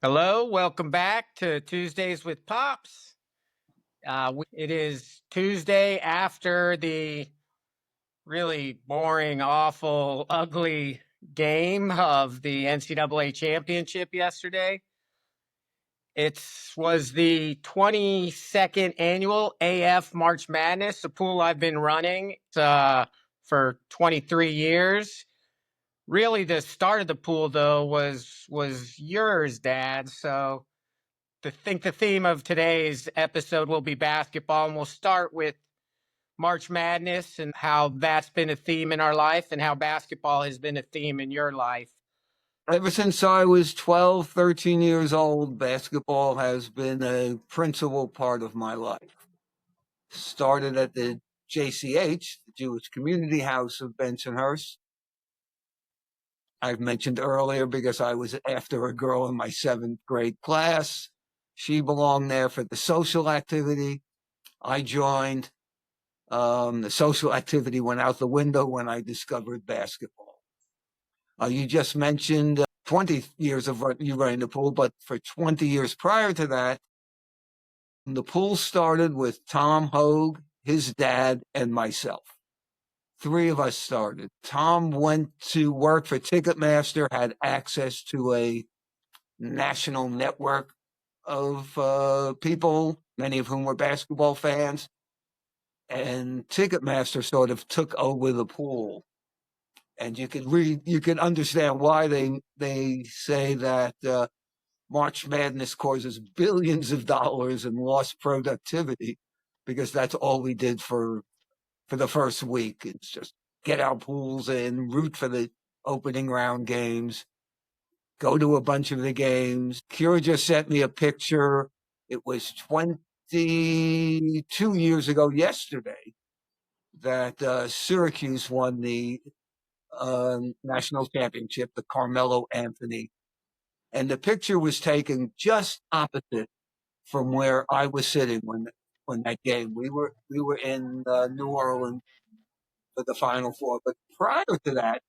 Hello, welcome back to Tuesdays with Pops. It is Tuesday after the really boring, awful, ugly game of the NCAA championship yesterday. It was the 22nd annual AF March Madness, a pool I've been running for 23 years. Really, the start of the pool though was yours, Dad. So I think the theme of today's episode will be basketball, and we'll start with March Madness and how that's been a theme in our life and how basketball has been a theme in your life. Ever since I was 12, 13 years old, basketball has been a principal part of my life. Started at the JCH, the Jewish Community House of Bensonhurst. I've mentioned earlier because I was after a girl in my seventh grade class. She belonged there for the social activity. I joined. The social activity went out the window when I discovered basketball. You just mentioned 20 years of you running the pool, but for 20 years prior to that, the pool started with Tom Hogue, his dad, and myself. Three of us started. Tom went to work for Ticketmaster, had access to a national network of people, many of whom were basketball fans, and Ticketmaster sort of took over the pool. And you can understand why they say that March Madness causes billions of dollars in lost productivity, because that's all we did for the first week. It's just get our pools in, root for the opening round games, go to a bunch of the games. Kira just sent me a picture. It was 22 years ago yesterday that Syracuse won the national championship, the Carmelo Anthony. And the picture was taken just opposite from where I was sitting when that game. We were in New Orleans for the Final Four, but prior to that,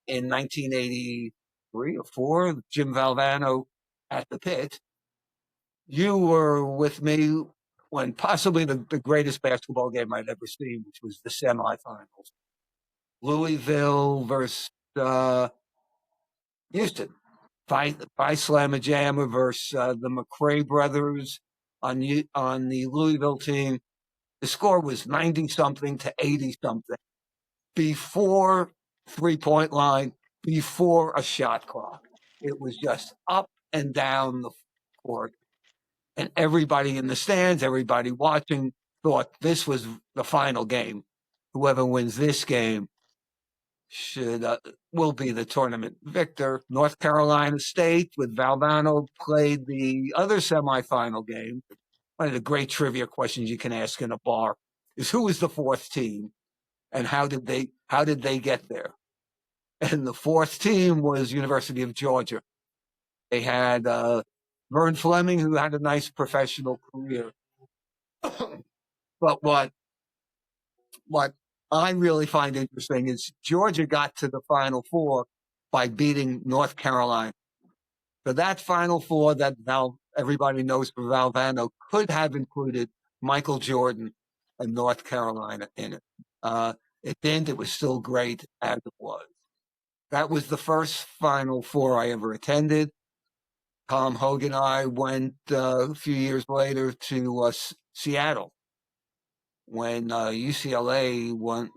in 1983 or four, Jim Valvano at the pit, you were with me when possibly the greatest basketball game I'd ever seen, which was the semifinals, Louisville versus Houston. By Slamma Jamma versus the McRae brothers on the Louisville team. The score was 90 something to 80 something before 3-point line, before a shot clock. It was just up and down the court. And everybody in the stands, everybody watching, thought this was the final game. Whoever wins this game will be the tournament victor. North Carolina State with Valvano played the other semifinal game. One of the great trivia questions you can ask in a bar is, who is the fourth team and how did they get there? And the fourth team was University of Georgia. They had Vern Fleming, who had a nice professional career. But what I really find interesting is Georgia got to the Final Four by beating North Carolina. So that Final Four that everybody knows for Valvano could have included Michael Jordan and North Carolina in it. It didn't. It was still great as it was. That was the first Final Four I ever attended. Tom Hogue and I went a few years later to Seattle when UCLA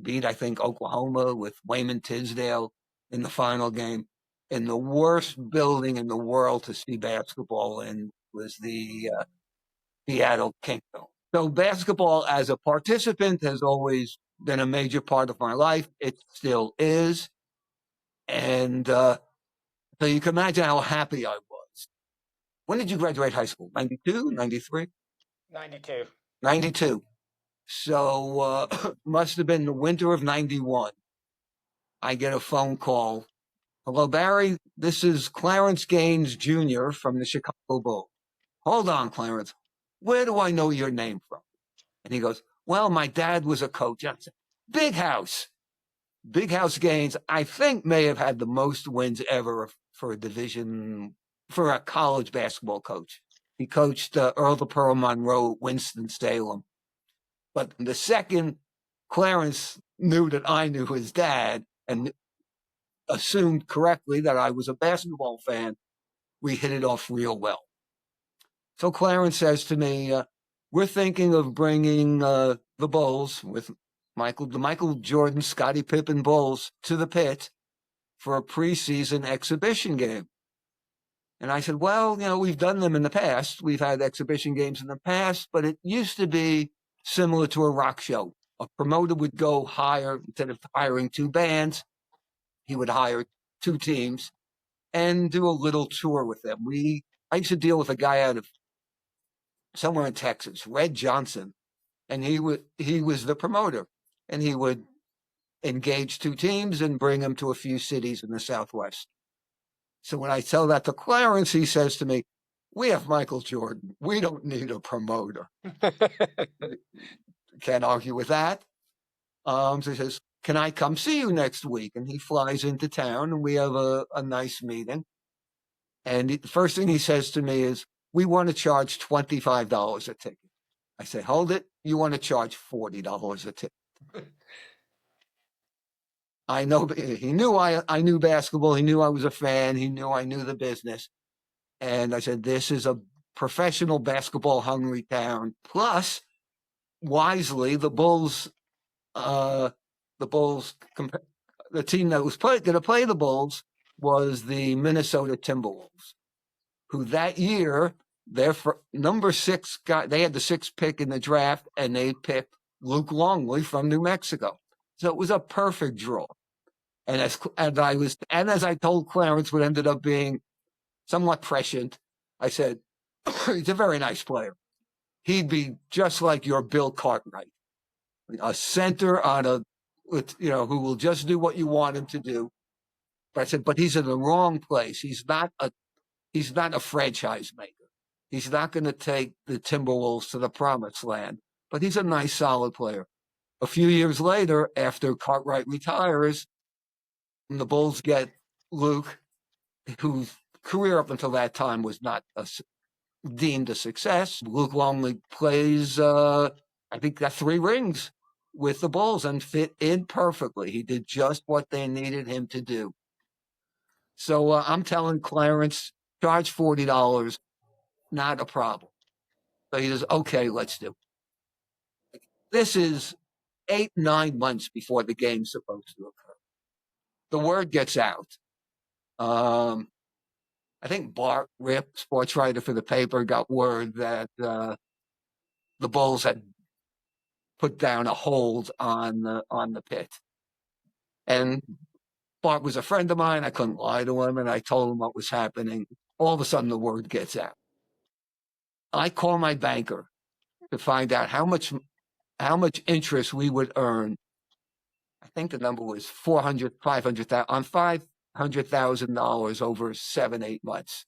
beat, I think, Oklahoma with Wayman Tisdale in the final game. And the worst building in the world to see basketball in was the Seattle Kingdom. So basketball as a participant has always been a major part of my life. It still is. And so you can imagine how happy I was. When did you graduate high school? 92, 93? 92. 92. So must have been the winter of 91. I get a phone call. Hello, Barry. This is Clarence Gaines Jr. from the Chicago Bulls. Hold on, Clarence. Where do I know your name from? And he goes, well, my dad was a coach. I said, Big House. Big House Gaines, I think, may have had the most wins ever for a Division for a college basketball coach. He coached Earl the Pearl Monroe at Winston-Salem. But the second Clarence knew that I knew his dad and assumed correctly that I was a basketball fan, we hit it off real well. So Clarence says to me, we're thinking of bringing the Bulls with the Michael Jordan, Scottie Pippen Bulls to the pit for a preseason exhibition game. And I said, well, we've done them in the past. We've had exhibition games in the past, but it used to be similar to a rock show. A promoter would go hire, instead of hiring two bands, he would hire two teams and do a little tour with them. I used to deal with a guy out of somewhere in Texas, Red Johnson, and he was the promoter, and he would engage two teams and bring them to a few cities in the Southwest. So when I tell that to Clarence, he says to me, we have Michael Jordan. We don't need a promoter. Can't argue with that. So he says, can I come see you next week? And he flies into town, and we have a nice meeting. And the first thing he says to me is, we want to charge $25 a ticket. I say, hold it. You want to charge $40 a ticket. I know he knew I knew basketball. He knew I was a fan. He knew I knew the business. And I said, this is a professional basketball hungry town. Plus, wisely, the team that was going to play the Bulls was the Minnesota Timberwolves, who that year, their number 6 guy, they had the 6th pick in the draft, and they picked Luke Longley from New Mexico. So it was a perfect draw. And as I told Clarence, what ended up being somewhat prescient, I said, he's a very nice player. He'd be just like your Bill Cartwright, a center who will just do what you want him to do. But I said, but he's in the wrong place. He's not a franchise maker. He's not going to take the Timberwolves to the promised land, but he's a nice, solid player. A few years later, after Cartwright retires, the Bulls get Luke, whose career up until that time was not deemed a success. Luke Longley plays, I think, got 3 rings with the Bulls and fit in perfectly. He did just what they needed him to do. So I'm telling Clarence, charge $40, not a problem. So he says, okay, let's do it. This is 8-9 months before the game's supposed to occur. The word gets out. I think Bart Rip, sports writer for the paper, got word that the Bulls had put down a hold on the pit. And Bart was a friend of mine. I couldn't lie to him, and I told him what was happening. All of a sudden, the word gets out. I call my banker to find out how much interest we would earn. I think the number was $500,000 on $500,000 over 7-8 months.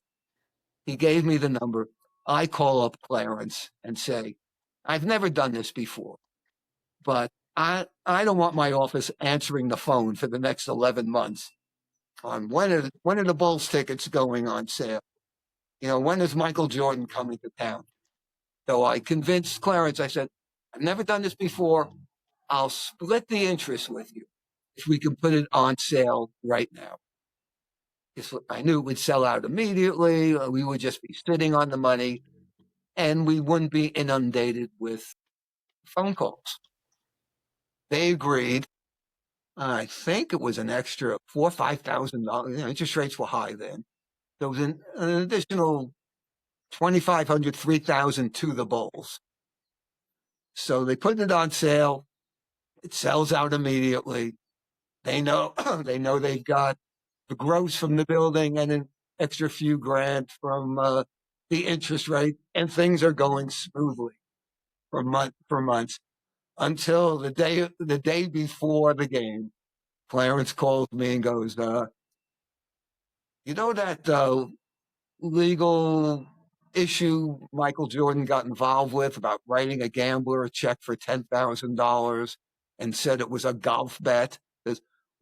He gave me the number. I call up Clarence and say, I've never done this before, but I don't want my office answering the phone for the next 11 months on when are the Bulls tickets going on sale? When is Michael Jordan coming to town? So I convinced Clarence. I said, I've never done this before. I'll split the interest with you if we can put it on sale right now. I knew it would sell out immediately. We would just be sitting on the money, and we wouldn't be inundated with phone calls. They agreed. I think it was an extra $4,000 or $5,000. Interest rates were high then. There was an additional $2,500, $3,000 to the Bulls. So they put it on sale. It sells out immediately. They know they've got the gross from the building and an extra few grand from the interest rate, and things are going smoothly for months until the day before the game. Clarence calls me and goes, that legal issue Michael Jordan got involved with about writing a gambler a check for $10,000 and said it was a golf bet?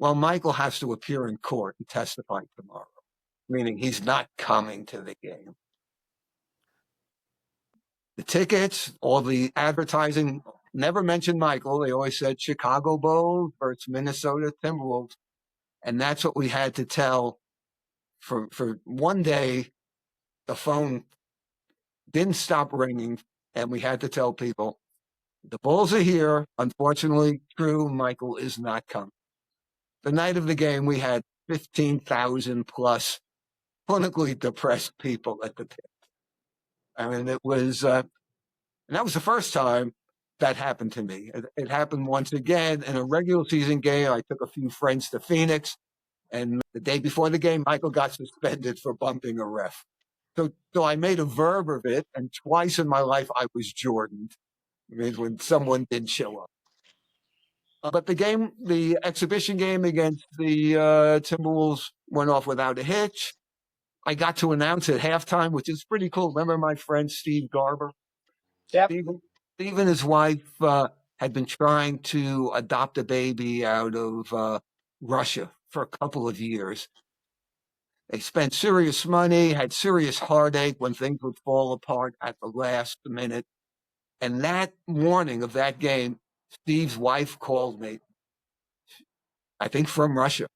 Well, Michael has to appear in court and testify tomorrow. meaning he's not coming to the game. The tickets, all the advertising never mentioned Michael. They always said Chicago Bulls versus Minnesota Timberwolves. And that's what we had to tell for one day. The phone didn't stop ringing, and we had to tell people the Bulls are here. Unfortunately, true, Michael is not coming. The night of the game, we had 15,000 plus clinically depressed people at the pit. I mean, it was, and that was the first time that happened to me. It happened once again in a regular season game. I took a few friends to Phoenix, and the day before the game, Michael got suspended for bumping a ref. So I made a verb of it, and twice in my life I was Jordan. I mean, when someone did show up. But the exhibition game against the Timberwolves went off without a hitch. I got to announce at halftime, which is pretty cool. Remember my friend Steve Garber? Yep. Steve and his wife had been trying to adopt a baby out of Russia for a couple of years. They spent serious money, had serious heartache when things would fall apart at the last minute. And that morning of that game, Steve's wife called me, I think from Russia,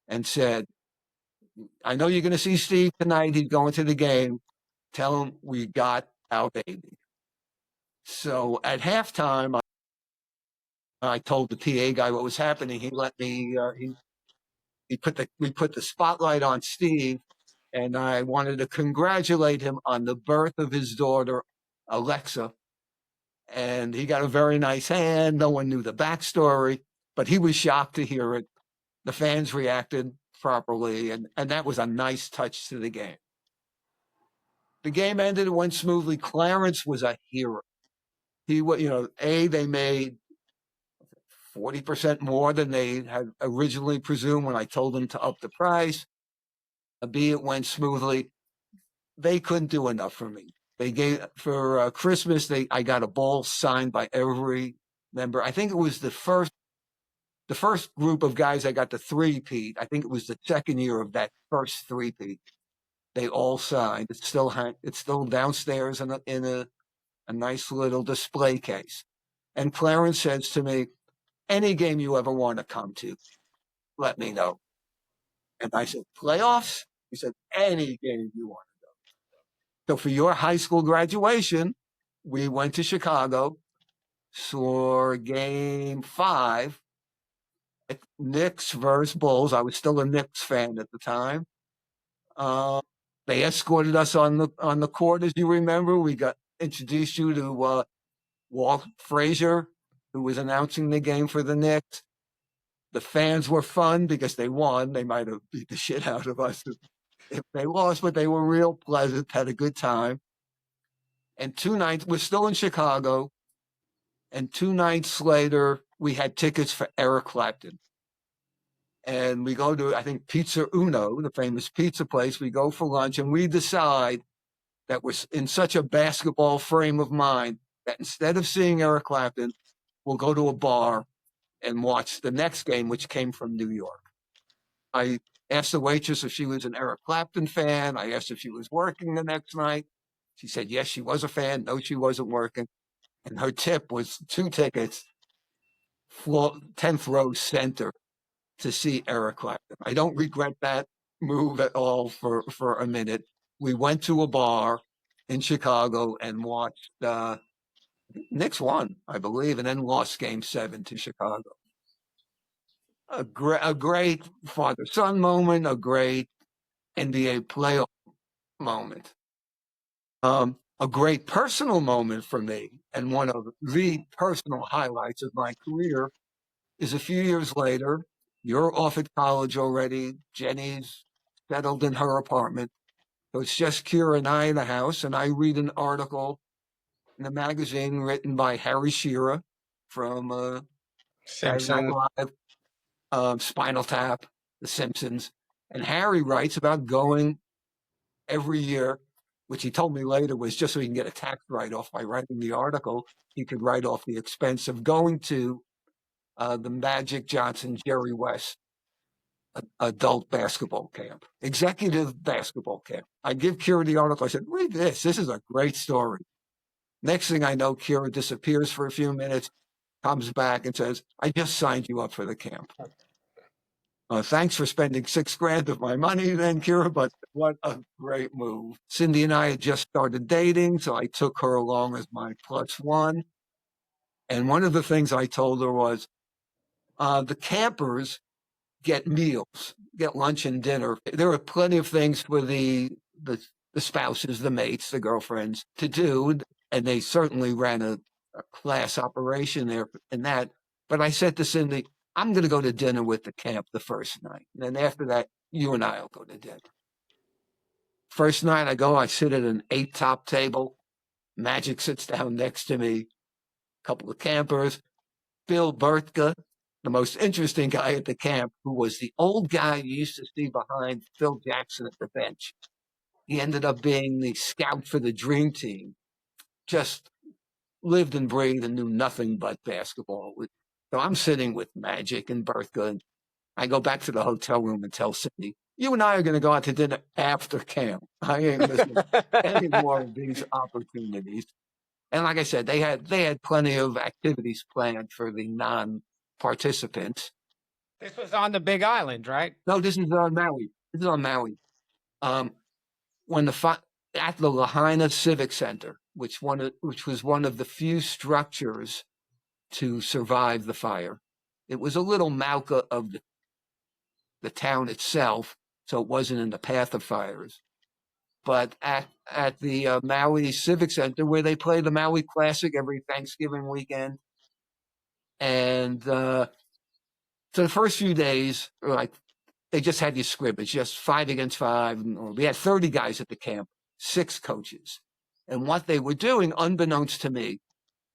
and said, I know you're going to see Steve tonight. He's going to the game. Tell him we got our baby. So at halftime, I told the PA guy what was happening. He let me, we put the spotlight on Steve, and I wanted to congratulate him on the birth of his daughter, Alexa. And he got a very nice hand. No one knew the backstory, but he was shocked to hear it. The fans reacted properly, and that was a nice touch to the game. The game ended, it went smoothly. Clarence was a hero. He was, they made 40% more than they had originally presumed when I told them to up the price. B, it went smoothly. They couldn't do enough for me. They gave for Christmas. I got a ball signed by every member. I think it was the first group of guys I got the three-peat. I think it was the second year of that first three-peat. They all signed. It's still downstairs in a nice little display case. And Clarence says to me, any game you ever want to come to, let me know. And I said, playoffs? He said, any game you want to go. So for your high school graduation, we went to Chicago, saw game 5, Knicks versus Bulls. I was still a Knicks fan at the time. They escorted us on the court, as you remember. We got introduced you to Walt Frazier, who was announcing the game for the Knicks. The fans were fun because they won. They might have beat the shit out of us if they lost, but they were real pleasant, had a good time. And 2 nights, we're still in Chicago, and 2 nights later, we had tickets for Eric Clapton. And we go to, I think, Pizza Uno, the famous pizza place. We go for lunch, and we decide that we're in such a basketball frame of mind that instead of seeing Eric Clapton, we'll go to a bar and watch the next game, which came from New York. I asked the waitress if she was an Eric Clapton fan. I asked if she was working the next night. She said, yes, she was a fan. No, she wasn't working. And her tip was 2 tickets, 10th row center to see Eric Clapton. I don't regret that move at all for a minute. We went to a bar in Chicago and watched Knicks won, I believe, and then lost game 7 to Chicago. A great father-son moment, a great NBA playoff moment. A great personal moment for me, and one of the personal highlights of my career is a few years later. You're off at college already. Jenny's settled in her apartment. So it's just Kira and I in the house, and I read an article in a magazine written by Harry Shearer from Saturday Night Simpson. Live, Spinal Tap, The Simpsons. And Harry writes about going every year, which he told me later was just so he can get a tax write-off by writing the article. He could write off the expense of going to the Magic Johnson, Jerry West adult basketball camp, executive basketball camp. I give Kira the article. I said, read this. This is a great story. Next thing I know, Kira disappears for a few minutes, comes back and says, I just signed you up for the camp. Thanks for spending $6,000 of my money then, Kira, but what a great move. Cindy and I had just started dating, so I took her along as my plus one. And one of the things I told her was, the campers get meals, get lunch and dinner. There are plenty of things for the spouses, the mates, the girlfriends to do. And they certainly ran a class operation there in that. But I said to Cindy, I'm going to go to dinner with the camp the first night. And then after that, you and I will go to dinner. First night I go, I sit at an 8-top table. Magic sits down next to me, a couple of campers. Bill Bertka, the most interesting guy at the camp, who was the old guy you used to see behind Phil Jackson at the bench. He ended up being the scout for the dream team. Just lived and breathed and knew nothing but basketball. So I'm sitting with Magic and Bertha, and I go back to the hotel room and tell Cindy, you and I are going to go out to dinner after camp. I ain't missing any more of these opportunities. And like I said, they had plenty of activities planned for the non-participants. This was on the Big Island, right? No, this is on Maui. This is on Maui. When at the Lahaina Civic Center, which was one of the few structures to survive the fire. It was a little mauka of the town itself, so it wasn't in the path of fires. But at the Maui Civic Center, where they play the Maui Classic every Thanksgiving weekend, and so the first few days, like they just had you scrimmage, just 5 against 5. We had 30 guys at the camp, 6 coaches, and what they were doing, unbeknownst to me,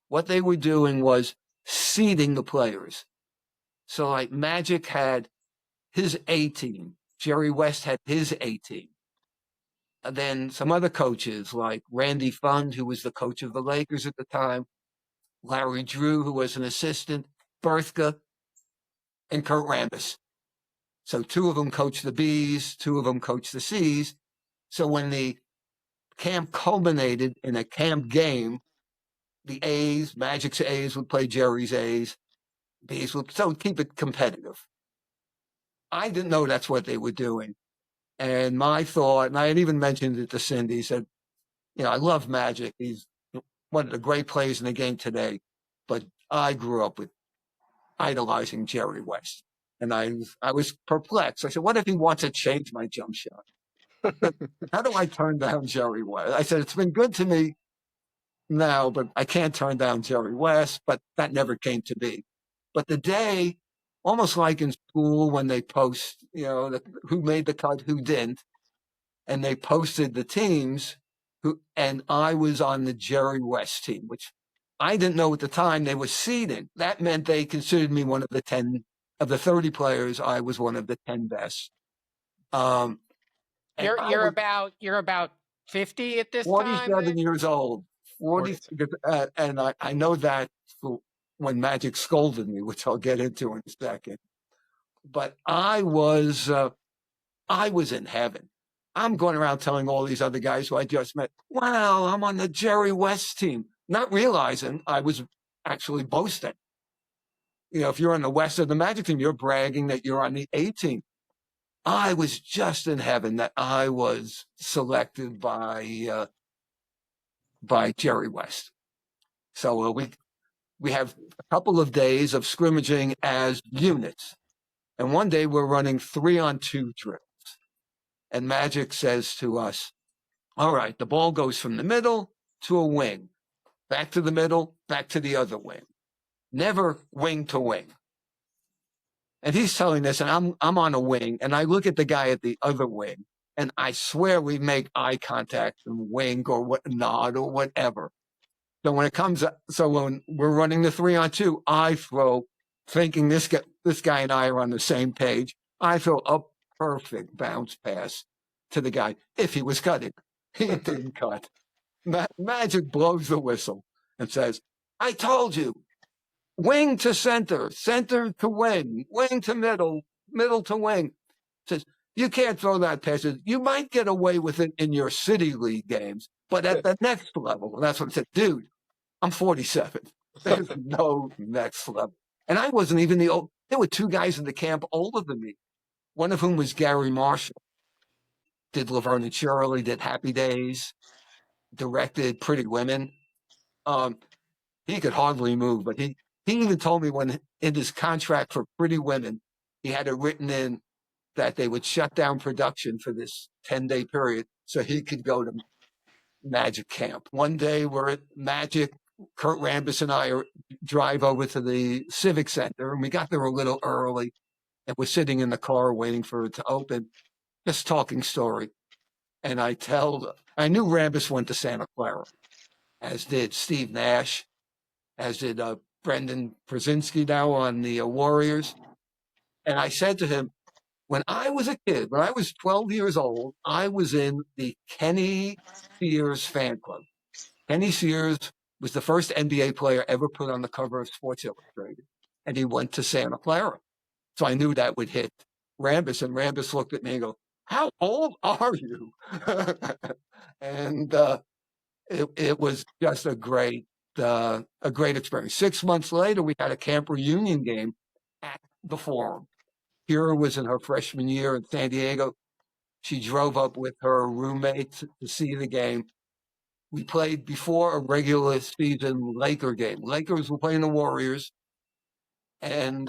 what they were doing was seeding the players. So like Magic had his A team, Jerry West had his A team. And then some other coaches like Randy Fund, who was the coach of the Lakers at the time, Larry Drew, who was an assistant, Bertha, and Kurt Rambis. So 2 of them coached the Bs, 2 of them coached the Cs. So when the camp culminated in a camp game, the A's, Magic's A's would play Jerry's A's, B's would, so keep it competitive. I didn't know that's what they were doing. And my thought, and I had even mentioned it to Cindy, said, I love Magic. He's one of the great players in the game today. But I grew up with idolizing Jerry West. And I was perplexed. I said, what if he wants to change my jump shot? How do I turn down Jerry West? I said, it's been good to me now, but I can't turn down Jerry West. But that never came to be. But the day, almost like in school when they post, who made the cut, who didn't, and they posted the teams, and I was on the Jerry West team, which I didn't know at the time they were seeding. That meant they considered me one of the 10 of the 30 players. I was one of the 10 best. You're about 50 at this 47 time. years old. 40, and I know that when Magic scolded me, which I'll get into in a second. But I was in heaven. I'm going around telling all these other guys who I just met, wow, I'm on the Jerry West team, not realizing I was actually boasting. If you're on the West of the Magic team, you're bragging that you're on the A team. I was just in heaven that I was selected by Jerry West. So we have a couple of days of scrimmaging as units. And one day we're running 3-on-2 drills. And Magic says to us, all right, the ball goes from the middle to a wing, back to the middle, back to the other wing. Never wing to wing. And he's telling this, and I'm on a wing, and I look at the guy at the other wing, and I swear we make eye contact and wink or nod or whatever. So when we're running the 3-on-2, I throw, thinking this guy and I are on the same page, I throw a perfect bounce pass to the guy if he was cutting. He didn't cut. Magic blows the whistle and says, I told you, wing to center, center to wing to middle, middle to wing. Says, you can't throw that pass. You might get away with it in your city league games, but at the next level, and that's what I said, dude, I'm 47. There's no next level. And I wasn't even the old. There were two guys in the camp older than me, one of whom was Gary Marshall, did Laverne and Shirley, did Happy Days, directed Pretty Women. Um, he could hardly move, but he even told me when in his contract for Pretty Women, he had it written in that they would shut down production for this 10-day period so he could go to Magic camp. One day we're at Magic. Kurt Rambis and I drive over to the Civic Center, and we got there a little early, and we're sitting in the car waiting for it to open, just talking story. And I knew Rambis went to Santa Clara, as did Steve Nash, as did Brendan Brzezinski now on the Warriors. And I said to him, when I was a kid, when I was 12 years old, I was in the Kenny Sears fan club. Kenny Sears was the first NBA player ever put on the cover of Sports Illustrated, and he went to Santa Clara. So I knew that would hit Rambis, and Rambis looked at me and go, "How old are you?" And it was just a great experience. 6 months later, we had a camp reunion game at the Forum. Kira was in her freshman year in San Diego. She drove up with her roommates to see the game. We played before a regular season Laker game. Lakers were playing the Warriors, and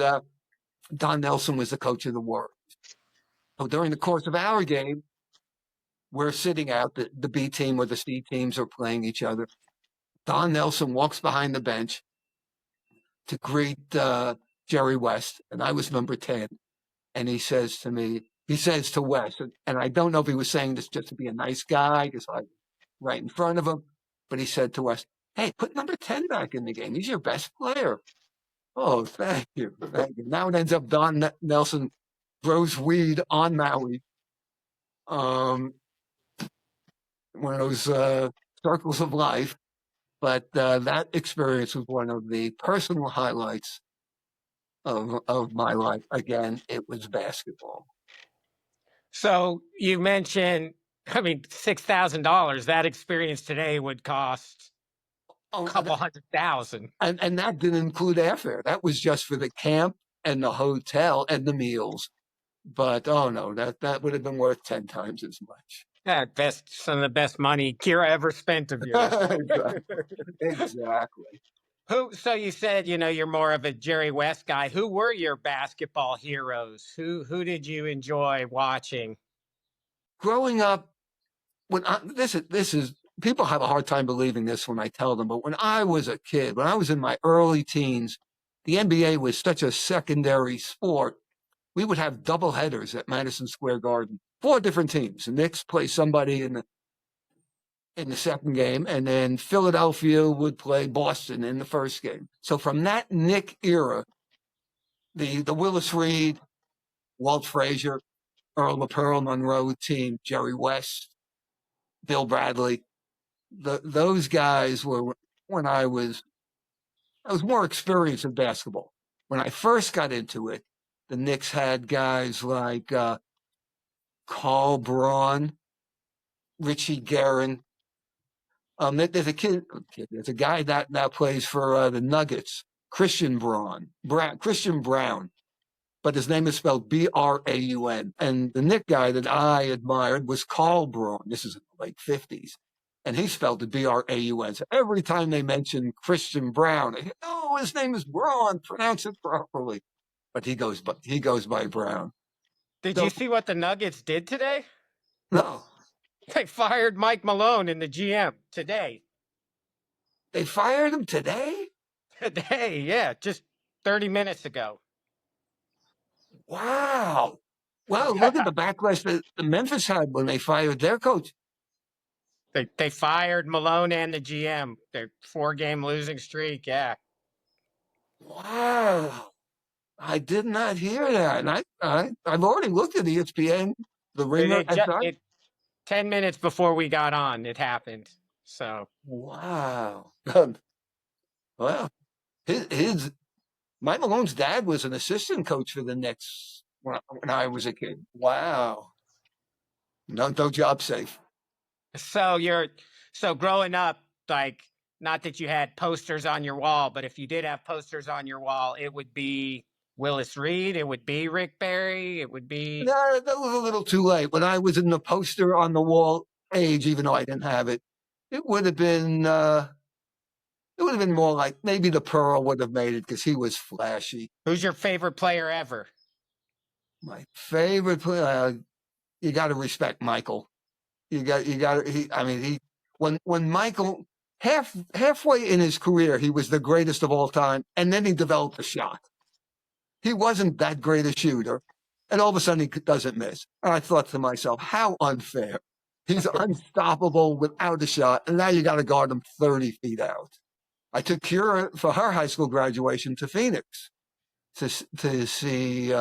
Don Nelson was the coach of the Warriors. So during the course of our game, we're sitting out. The B team or the C teams are playing each other. Don Nelson walks behind the bench to greet Jerry West, and I was number 10. And he says to West, and I don't know if he was saying this just to be a nice guy, because I was right in front of him, but he said to West, "Hey, put number 10 back in the game. He's your best player." Oh, thank you. Thank you. Now it ends up Don Nelson grows weed on Maui. One of those circles of life. But that experience was one of the personal highlights of my life. Again, it was basketball. So you mentioned, I mean, $6,000. That experience today would cost a couple $100,000. And that didn't include airfare. That was just for the camp and the hotel and the meals. But oh no, that would have been worth 10 times as much. Some of the best money Kira ever spent of yours. Exactly. So you said, you're more of a Jerry West guy. Who were your basketball heroes? Who did you enjoy watching? Growing up, this is people have a hard time believing this when I tell them, but when I was a kid, when I was in my early teens, the NBA was such a secondary sport. We would have double headers at Madison Square Garden, 4 different teams. The Knicks play somebody in the second game, and then Philadelphia would play Boston in the first game. So from that Knick era, the Willis Reed, Walt Frazier, Earl LaPearl Monroe team, Jerry West, Bill Bradley, those guys were when I was more experienced in basketball. When I first got into it, the Knicks had guys like Carl Braun, Richie Guerin. There's a guy that now plays for the Nuggets, Christian Braun, but his name is spelled Braun. And the Knick guy that I admired was Carl Braun. This is in the late 50s. And he spelled it Braun. So every time they mention Christian Braun, I say, "Oh, his name is Braun. Pronounce it properly." But he goes by Brown. Did you see what the Nuggets did today? No. They fired Mike Malone in the GM today. They fired him today? Today, yeah, just 30 minutes ago. Wow. Well, look at the backlash that the Memphis had when they fired their coach. They fired Malone and the GM. Their 4-game losing streak, yeah. Wow. I did not hear that. And I've already looked at ESPN, the Ringer. 10 minutes before we got on, it happened. So wow. Well, his Mike Malone's dad was an assistant coach for the Knicks when I was a kid. Wow. No job safe. So so growing up, like, not that you had posters on your wall, but if you did have posters on your wall, it would be Willis Reed, it would be Rick Barry, it would be. No, that was a little too late. When I was in the poster on the wall age, even though I didn't have it, it would have been more like maybe the Pearl would have made it because he was flashy. Who's your favorite player ever? My favorite player, you got to respect Michael. You got he. I mean, when Michael halfway in his career, he was the greatest of all time, and then he developed a shot. He wasn't that great a shooter, and all of a sudden he doesn't miss. And I thought to myself, how unfair. He's unstoppable without a shot, and now you got to guard him 30 feet out. I took Kira for her high school graduation to Phoenix to see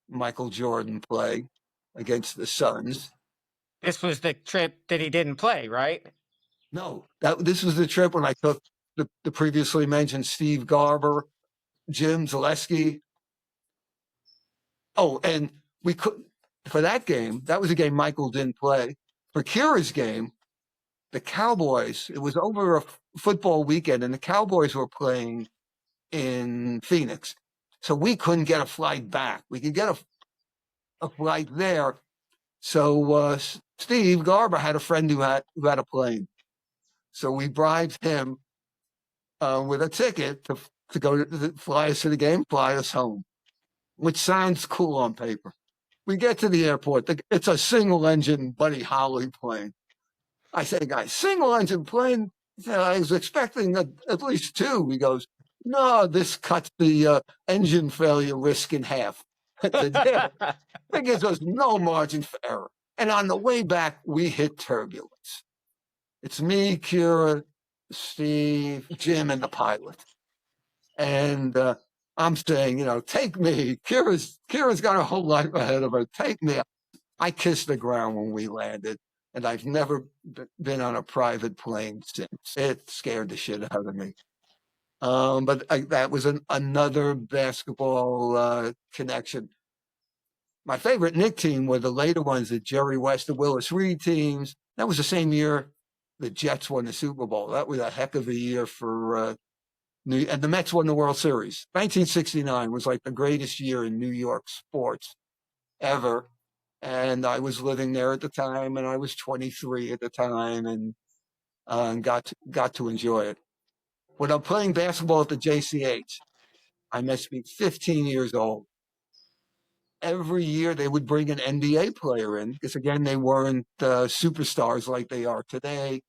Michael Jordan play against the Suns. This was the trip that he didn't play, right? No, this was the trip when I took the previously mentioned Steve Garber, Jim Zaleski. Oh, and we could for that game. That was a game Michael didn't play. For Kira's game, the Cowboys. It was over a football weekend, and the Cowboys were playing in Phoenix, so we couldn't get a flight back. We could get a flight there. So Steve Garber had a friend who had a plane, so we bribed him with a ticket to go to fly us to the game, fly us home, which sounds cool on paper. We get to the airport. It's a single-engine Buddy Holly plane. I say, guys, single-engine plane? I was expecting at least two. He goes, no, this cuts the engine failure risk in half. It gives us no margin for error. And on the way back, we hit turbulence. It's me, Kira, Steve, Jim, and the pilot. And I'm saying, take me. Kira's got her whole life ahead of her. Take me. I kissed the ground when we landed, and I've never been on a private plane since. It scared the shit out of me. But that was another basketball connection. My favorite Knick team were the later ones, the Jerry West, the Willis Reed teams. That was the same year the Jets won the Super Bowl. That was a heck of a year for and the Mets won the World Series. 1969 was like the greatest year in New York sports ever. And I was living there at the time, and I was 23 at the time, and got to enjoy it. When I'm playing basketball at the JCH, I must be 15 years old. Every year they would bring an NBA player in because, again, they weren't superstars like they are today.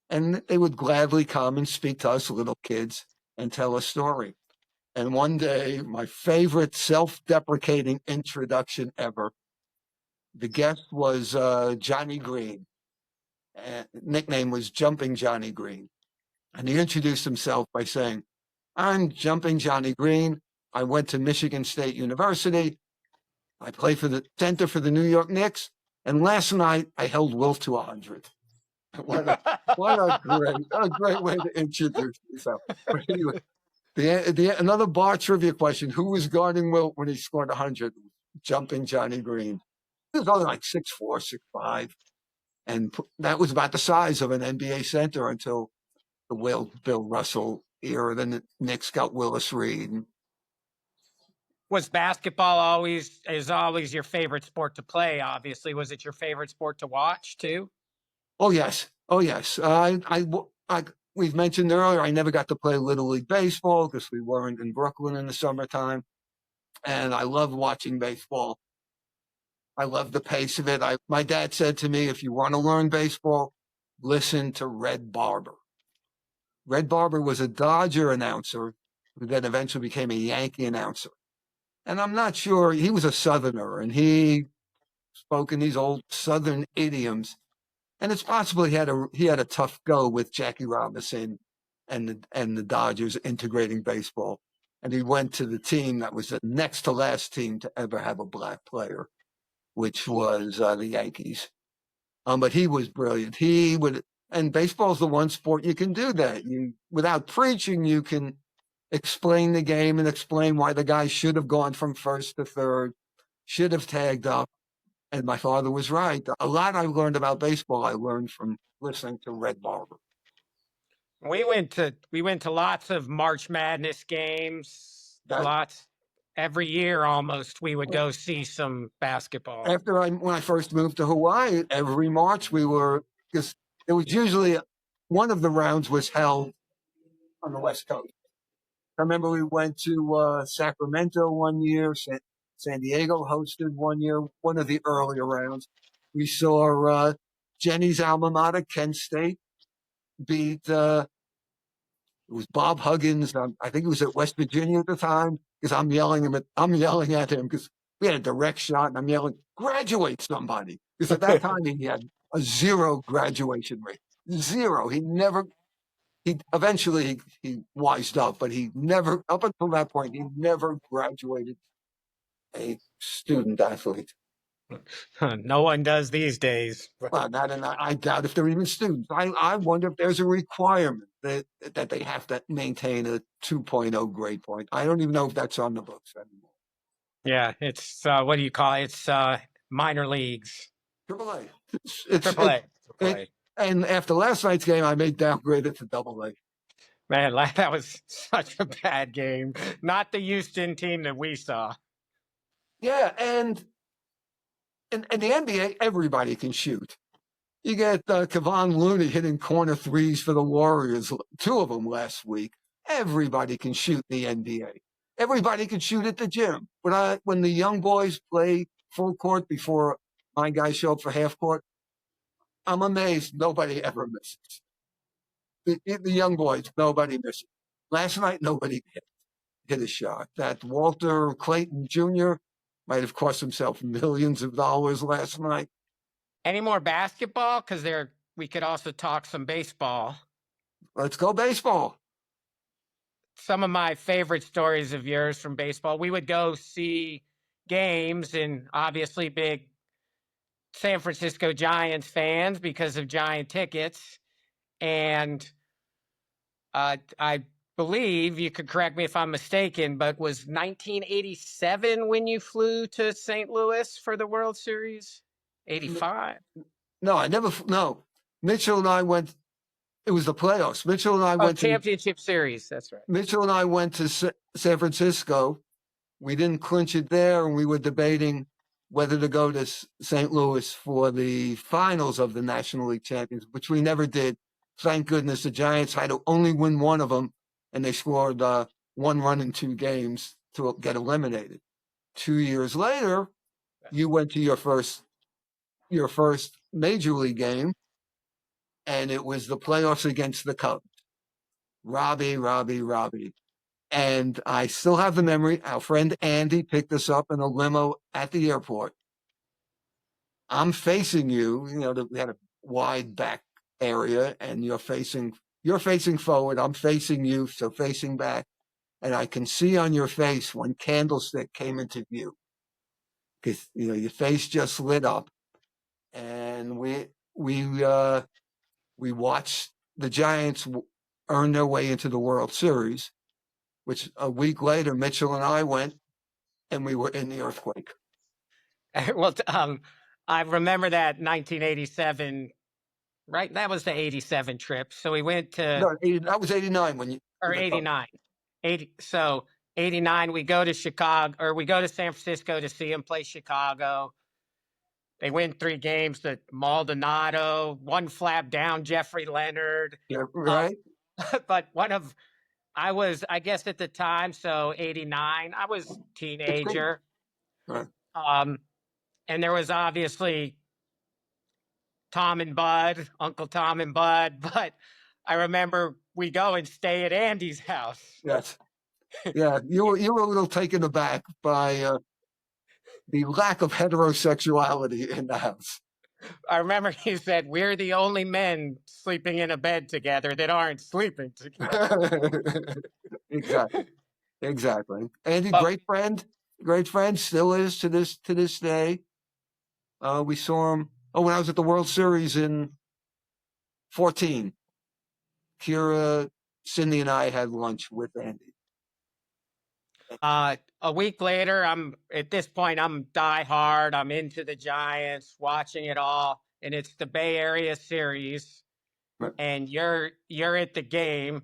And they would gladly come and speak to us little kids and tell a story. And one day, my favorite self-deprecating introduction ever, the guest was Johnny Green. Nickname was Jumping Johnny Green. And he introduced himself by saying, I'm Jumping Johnny Green. I went to Michigan State University. I play for the center for the New York Knicks. And last night, I held Wilt to 100. What a great way to introduce yourself. But anyway, another bar trivia question: who was guarding Wilt when he scored 100? Jumping Johnny Green. He was only like 6'4", 6'5", and that was about the size of an NBA center until the Bill Russell era. Then the Knicks got Willis Reed. Was basketball always your favorite sport to play? Obviously, was it your favorite sport to watch too? Oh yes. We've mentioned earlier, I never got to play Little League Baseball because we weren't in Brooklyn in the summertime. And I love watching baseball. I love the pace of it. My dad said to me, if you want to learn baseball, listen to Red Barber. Red Barber was a Dodger announcer who then eventually became a Yankee announcer. And I'm not sure, he was a Southerner, and he spoke in these old Southern idioms. And it's possible he had a tough go with Jackie Robinson and the Dodgers integrating baseball. And he went to the team that was the next to last team to ever have a black player, which was the Yankees. But he was brilliant. And baseball's the one sport you can do that. Without preaching, you can explain the game and explain why the guy should have gone from first to third. should have tagged up. And my father was right. A lot I learned about baseball, I learned from listening to Red Barber. We went to lots of March Madness games. Lots every year almost. We would go see some basketball. When I first moved to Hawaii, every March because it was usually one of the rounds was held on the West Coast. I remember we went to Sacramento one year. San Diego hosted one year, one of the earlier rounds. We saw Jenny's alma mater, Kent State, beat it was Bob Huggins. I think he was at West Virginia at the time because I'm yelling at him because we had a direct shot and I'm yelling, graduate somebody. Because at that time he had a 0 graduation rate. 0. He eventually he wised up, but he never, up until that point, he never graduated a student athlete. No one does these days. Well, I doubt if they're even students. I wonder if there's a requirement that they have to maintain a 2.0 grade point. I don't even know if that's on the books anymore. Yeah, it's what do you call it? It's minor leagues. AAA. AAA. And after last night's game, I may downgrade it to AA. Man, that was such a bad game. Not the Houston team that we saw. Yeah, and in the NBA, everybody can shoot. You get Kevon Looney hitting corner threes for the Warriors, 2 of them last week. Everybody can shoot in the NBA. Everybody can shoot at the gym. When the young boys play full court before my guys show up for half court, I'm amazed nobody ever misses. The young boys, nobody misses. Last night, nobody hit a shot. That Walter Clayton Jr. might have cost himself millions of dollars last night. Any more basketball? Because we could also talk some baseball. Let's go baseball. Some of my favorite stories of yours from baseball. We would go see games, and obviously big San Francisco Giants fans because of Giant tickets. And I believe, you could correct me if I'm mistaken, but was 1987 when you flew to St. Louis for the World Series? 85? No. Mitchell and I went, it was the playoffs. Mitchell and I went to championship series. That's right. Mitchell and I went to San Francisco. We didn't clinch it there, and we were debating whether to go to St. Louis for the finals of the National League Champions, which we never did. Thank goodness the Giants had to only win one of them, and they scored 1 run in 2 games to get eliminated. 2 years later, you went to your first major league game, and it was the playoffs against the Cubs. Robbie. And I still have the memory. Our friend Andy picked us up in a limo at the airport. I'm facing you. We had a wide back area, and you're facing forward. I'm facing you, so facing back. And I can see on your face when Candlestick came into view, because your face just lit up. And we watched the Giants earn their way into the World Series, which a week later, Mitchell and I went, and we were in the earthquake. Well, I remember that 1987, right? That was the 87 trip. So we went to... No, that was 89 or 89. 89, we go to Chicago, or we go to San Francisco to see him play Chicago. They win 3 games. The Maldonado, 1 flap down, Jeffrey Leonard. Yeah, right. But I was, I guess at the time, so 89, I was teenager. Right. And there was obviously Tom and Bud, Uncle Tom and Bud, but I remember we go and stay at Andy's house. Yes. Yeah, you were a little taken aback by the lack of heterosexuality in the house. I remember he said, "We're the only men sleeping in a bed together that aren't sleeping together." Exactly. Andy, great friend, still is to this day. We saw him. When I was at the World Series in 2014, Kira, Cindy, and I had lunch with Andy. a week later, I'm at this point, I'm diehard. I'm into the Giants, watching it all, and it's the Bay Area series, Right. and you're at the game,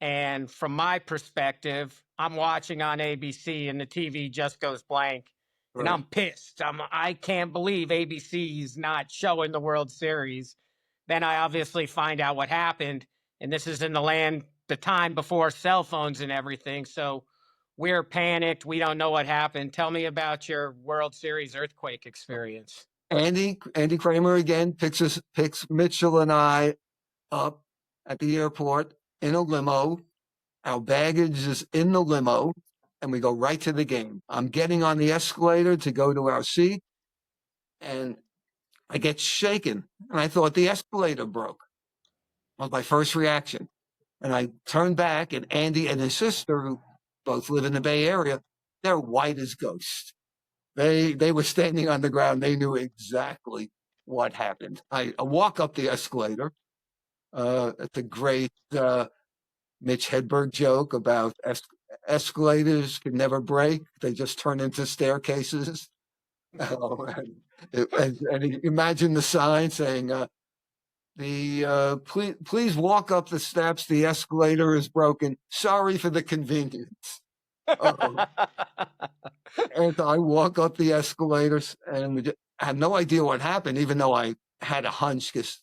and from my perspective, I'm watching on ABC, and the TV just goes blank, and Right. I'm pissed. I can't believe ABC's not showing the World Series. Then I obviously find out what happened, and this is in the time before cell phones and everything, so we're panicked. We don't know what happened. Tell me about your World Series earthquake experience. Andy Kramer again picks Mitchell and I up at the airport in a limo. Our baggage is in the limo, and we go right to the game. I'm getting on the escalator to go to our seat, and I get shaken, and I thought the escalator broke. Was my first reaction. And I turned back, and Andy and his sister, who both live in the Bay Area, they're white as ghosts. They were standing on the ground. They knew exactly what happened. I walk up the escalator. It's a great Mitch Hedberg joke about escalators can never break. They just turn into staircases. And imagine the sign saying, please walk up the steps. The escalator is broken. Sorry for the convenience. And I walk up the escalators, and I had no idea what happened, even though I had a hunch because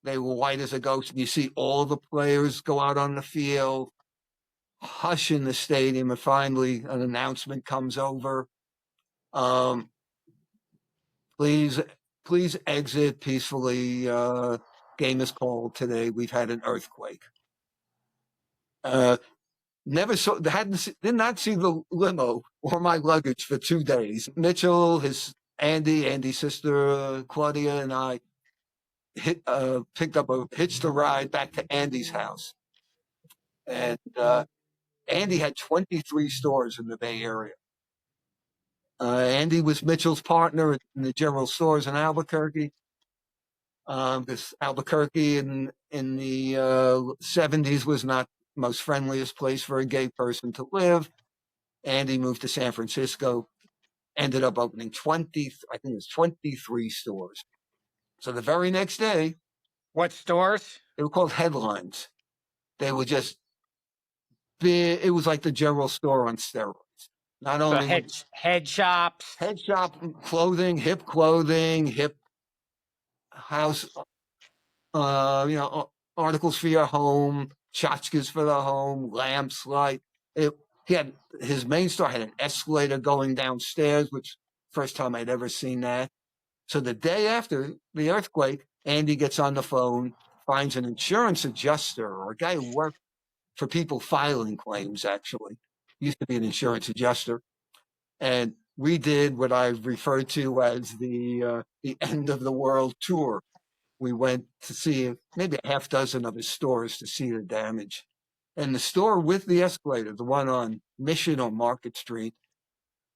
they were white as a ghost. And you see all the players go out on the field, hush in the stadium, and finally an announcement comes over. Um, please, please exit peacefully. Game is called today. We've had an earthquake. Never saw, did not see the limo or my luggage for 2 days. Mitchell, Andy's sister Claudia, and I hitched a ride back to Andy's house, and Andy had 23 stores in the Bay Area. Andy was Mitchell's partner in the general stores in Albuquerque. This Albuquerque in the 70s was not the most friendliest place for a gay person to live. Andy moved to San Francisco, ended up opening 20, I think it was 23 stores. So the very next day, What stores? they were called headlines. They were just big. It was like the general store on steroids. Not So only head shops. head shop clothing, hip house, articles for your home, tchotchkes for the home, lamps, light. He had his main store had an escalator going downstairs, which first time I'd ever seen that. So the day after the earthquake, Andy gets on the phone, finds an insurance adjuster or a guy who worked for people filing claims, actually. Used to be an insurance adjuster. And we did what I referred to as the end of the world tour. We went to see maybe a half dozen of his stores to see the damage. And the store with the escalator, the one on Mission or Market Street,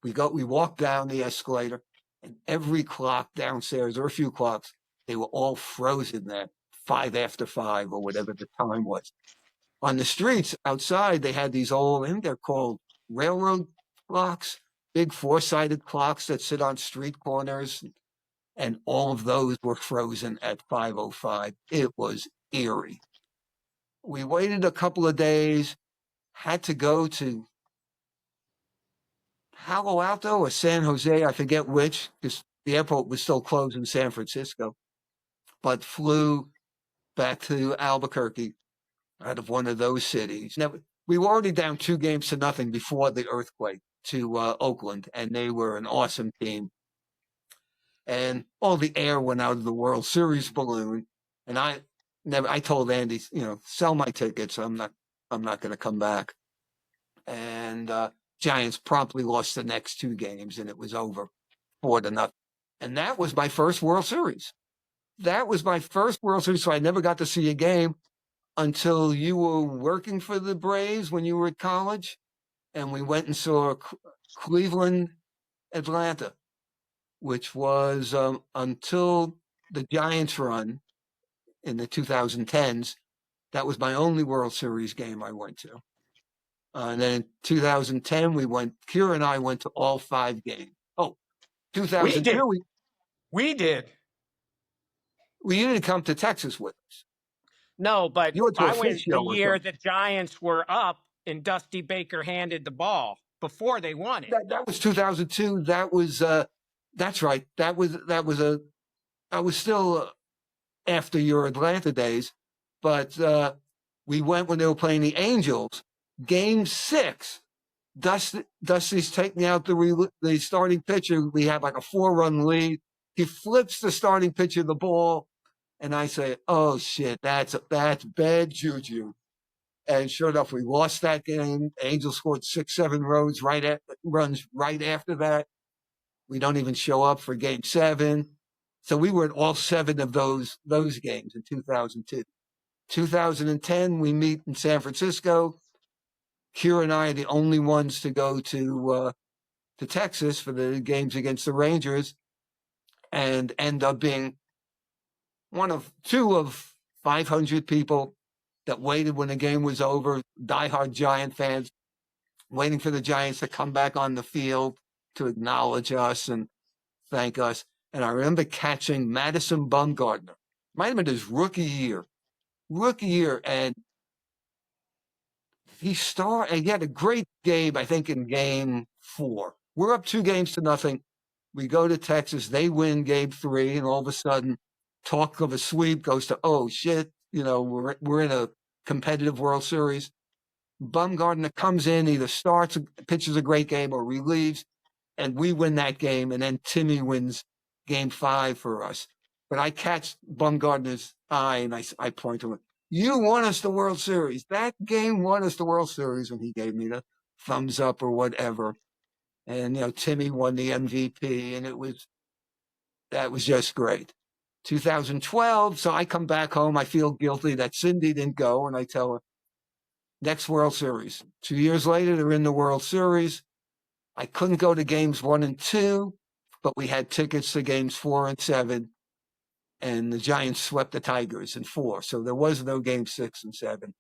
we walked down the escalator, and every clock downstairs, or a few clocks, they were all frozen at 5 after 5 or whatever the time was. On the streets outside, they had these old, I think they're called railroad clocks, big 4-sided clocks that sit on street corners, and all of those were frozen at 5:05. It was eerie. We waited a couple of days, had to go to Palo Alto or San Jose, I forget which, because the airport was still closed in San Francisco, but flew back to Albuquerque out of one of those cities. Now, we were already down 2-0 before the earthquake to Oakland, and they were an awesome team. And all the air went out of the World Series balloon, and I told Andy, sell my tickets. I'm not going to come back. And Giants promptly lost the next 2 games, and it was over 4-0. And that was my first World Series. So I never got to see a game until you were working for the Braves when you were at college, and we went and saw Cleveland, Atlanta, which was until the Giants run in the 2010s. That was my only World Series game I went to. And then in 2010, Kira and I went to all 5 games. Oh, We 2002, did. We did. you didn't come to Texas with us. No, but You went to a I fish went the show or year something. the Giants were up and Dusty Baker handed the ball before they won it. That was 2002. That's right. I was still after your Atlanta days, but we went when they were playing the Angels. Game 6, Dusty's taking out the starting pitcher. We have like a 4-run lead. He flips the starting pitcher the ball, and I say, "Oh shit, that's bad juju." And sure enough, we lost that game. Angels scored 6, 7 runs right after that. We don't even show up for game 7. So we were in all 7 of those games in 2002. 2010, we meet in San Francisco. Kira and I are the only ones to go to Texas for the games against the Rangers, and end up being two of 500 people that waited when the game was over. Diehard Giant fans waiting for the Giants to come back on the field to acknowledge us and thank us. And I remember catching Madison Bumgarner. Might have been his rookie year, and he had a great game, I think, in game 4. We're up 2-0. We go to Texas. They win game 3, and all of a sudden, talk of a sweep goes to, oh shit, we're in a competitive World Series. Bumgarner comes in, either pitches a great game, or relieves, and we win that game. And then Timmy wins game 5 for us. But I catch Bumgarner's eye, and I point to him. You won us the World Series. That game won us the World Series. And he gave me the thumbs up or whatever. And, Timmy won the MVP, and that was just great. 2012, so I come back home. I feel guilty that Cindy didn't go, and I tell her, next World Series. 2 years later, they're in the World Series. I couldn't go to games 1 and 2, but we had tickets to games 4 and 7, and the Giants swept the Tigers in 4. So there was no game 6 and 7.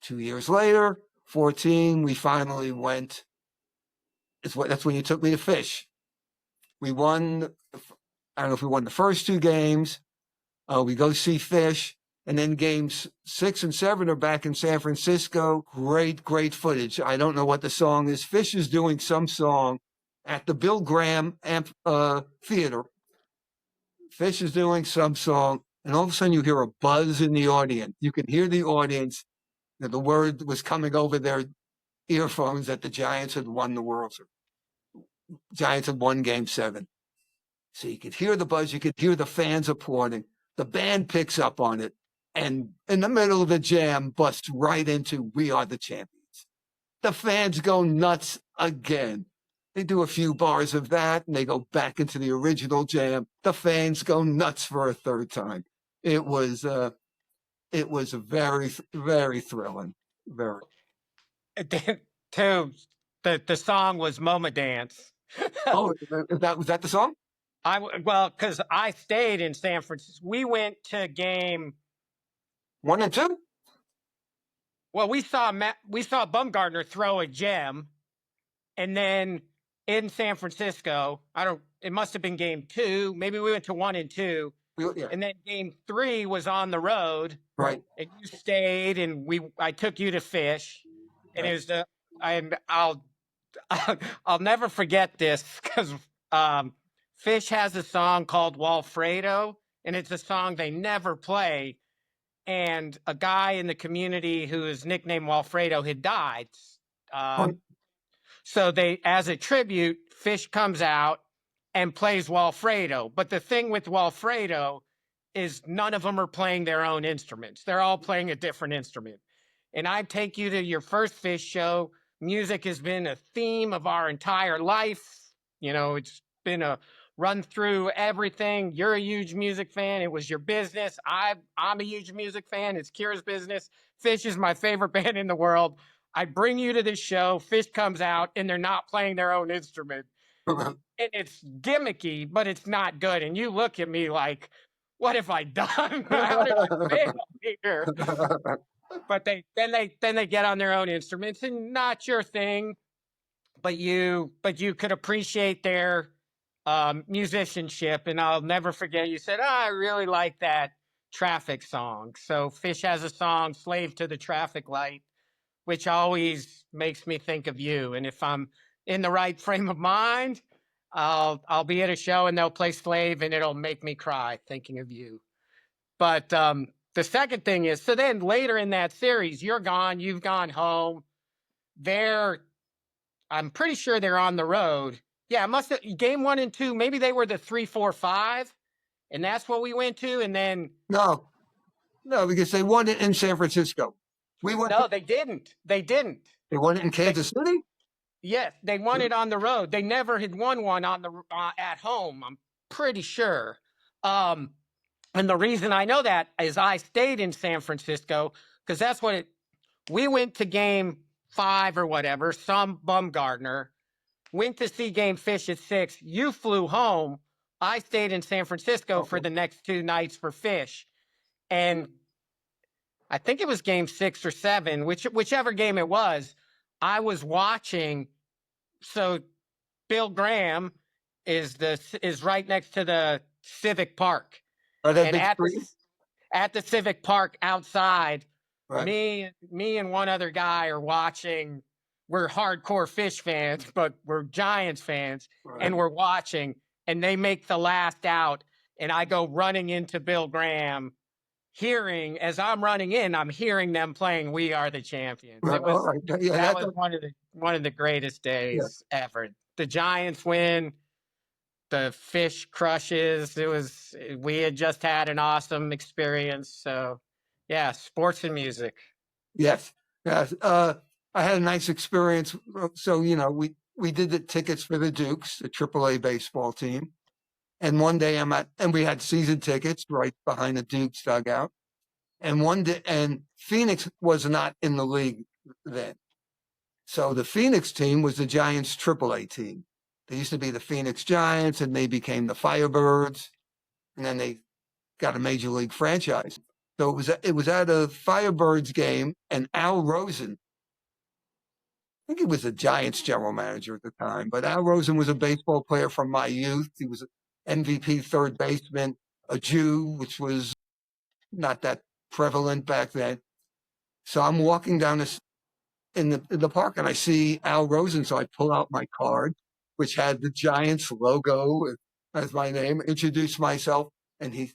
2 years later, 14, we finally went. That's when you took me to Fish. We won. I don't know if we won the first 2 games. We go see Fish. And then games 6 and 7 are back in San Francisco. Great, great footage. I don't know what the song is. Fish is doing some song at the Bill Graham Theater. Fish is doing some song, and all of a sudden you hear a buzz in the audience. You can hear the audience. The word was coming over their earphones that the Giants had won the World Series. Giants had won game 7. So you could hear the buzz. You could hear the fans applauding. The band picks up on it. And in the middle of the jam, busts right into "We Are the Champions." The fans go nuts again. They do a few bars of that, and they go back into the original jam. The fans go nuts for a third time. It was very, very thrilling. Very. Too, the song was "Mama Dance." Oh, was that the song? Because I stayed in San Francisco. We went to game 1 and 2. Well, we saw Bumgarner throw a gem, and then in San Francisco, it must have been game 2. Maybe we went to 1 and 2, Yeah. and then game 3 was on the road, Right. and you stayed, and I took you to Fish, and Right. it was I'll never forget this because Fish has a song called Walfredo, and it's a song they never play. And a guy in the community who is nicknamed Walfredo had died. So as a tribute, Fish comes out and plays Walfredo. But the thing with Walfredo is none of them are playing their own instruments. They're all playing a different instrument. And I take you to your first Fish show. Music has been a theme of our entire life. It's been a run through everything. You're a huge music fan. It was your business. I'm a huge music fan. It's Kira's business. Fish is my favorite band in the world. I bring you to this show. Fish comes out, and they're not playing their own instrument. And it's gimmicky, but it's not good. And you look at me like, what have I done? How did I fail here? but they get on their own instruments, and not your thing, but you could appreciate their musicianship. And I'll never forget, you said, "Oh, I really like that Traffic song." So Fish has a song, "Slave to the Traffic Light," which always makes me think of you. And if I'm in the right frame of mind, I'll be at a show and they'll play Slave and it'll make me cry thinking of you. But the second thing is, so then later in that series, you're gone, you've gone home. I'm pretty sure they're on the road. Yeah, it must have game 1 and 2. Maybe they were the 3, 4, 5, and that's what we went to. And then No, because they won it in San Francisco. no, they didn't. They didn't. They won it in Kansas City? Yes, they won it on the road. They never had won one on the at home. I'm pretty sure. And the reason I know that is I stayed in San Francisco because that's what we went to game 5 or whatever. Some Bumgardner went to see game Fish at 6. You flew home. I stayed in San Francisco for the next 2 nights for Fish, and I think it was game 6 or 7, whichever game it was. I was watching. So Bill Graham is right next to the Civic Park, Are they and big at the Civic Park outside, Right. me and one other guy are watching. We're hardcore Fish fans, but we're Giants fans, Right. and we're watching. And they make the last out, and I go running into Bill Graham. As I'm running in, I'm hearing them playing "We Are the Champions." Right. It was All right. Yeah, that was one of the greatest days ever. The Giants win, the Fish crushes. We had just had an awesome experience. So yeah, sports and music. Yes. I had a nice experience. So, we did the tickets for the Dukes, the AAA baseball team. And one day and we had season tickets right behind the Dukes dugout. And one day, and Phoenix was not in the league then. So the Phoenix team was the Giants AAA team. They used to be the Phoenix Giants, and they became the Firebirds, and then they got a major league franchise. So it was at a Firebirds game, and Al Rosen, I think he was the Giants general manager at the time, but Al Rosen was a baseball player from my youth. He was an MVP third baseman, a Jew, which was not that prevalent back then. So I'm walking down in the park, and I see Al Rosen. So I pull out my card, which had the Giants logo as my name, introduce myself, and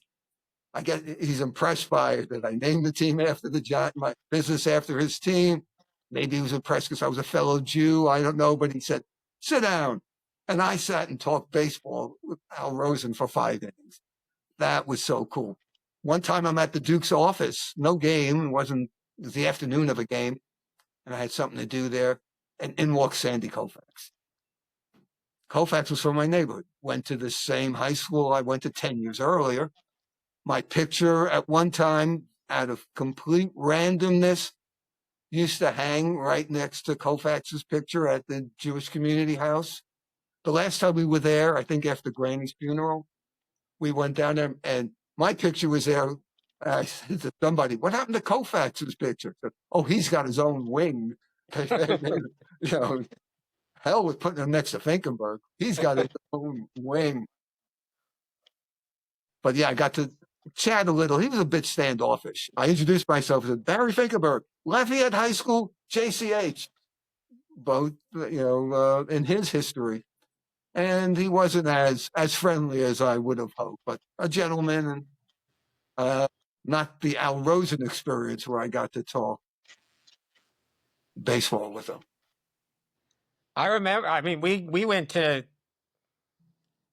I guess he's impressed by it that I named the team after my business after his team. Maybe he was impressed because I was a fellow Jew. I don't know, but he said, "Sit down." And I sat and talked baseball with Al Rosen for 5 innings. That was so cool. One time I'm at the Duke's office, no game, it was the afternoon of a game, and I had something to do there, and in walks Sandy Koufax. Koufax was from my neighborhood, went to the same high school I went to 10 years earlier. My picture at one time, out of complete randomness, used to hang right next to Koufax's picture at the Jewish community house. The last time we were there, I think after Granny's funeral, we went down there and my picture was there. I said to somebody, "What happened to Koufax's picture?" Said, "Oh, he's got his own wing." Hell with putting him next to Finkenberg. He's got his own wing. But yeah, I got to chat a little. He was a bit standoffish. I introduced myself as Barry Finkenberg, Lafayette High School, JCH, both, in his history. And he wasn't as friendly as I would have hoped, but a gentleman, and not the Al Rosen experience where I got to talk baseball with him. I remember. I mean, we went to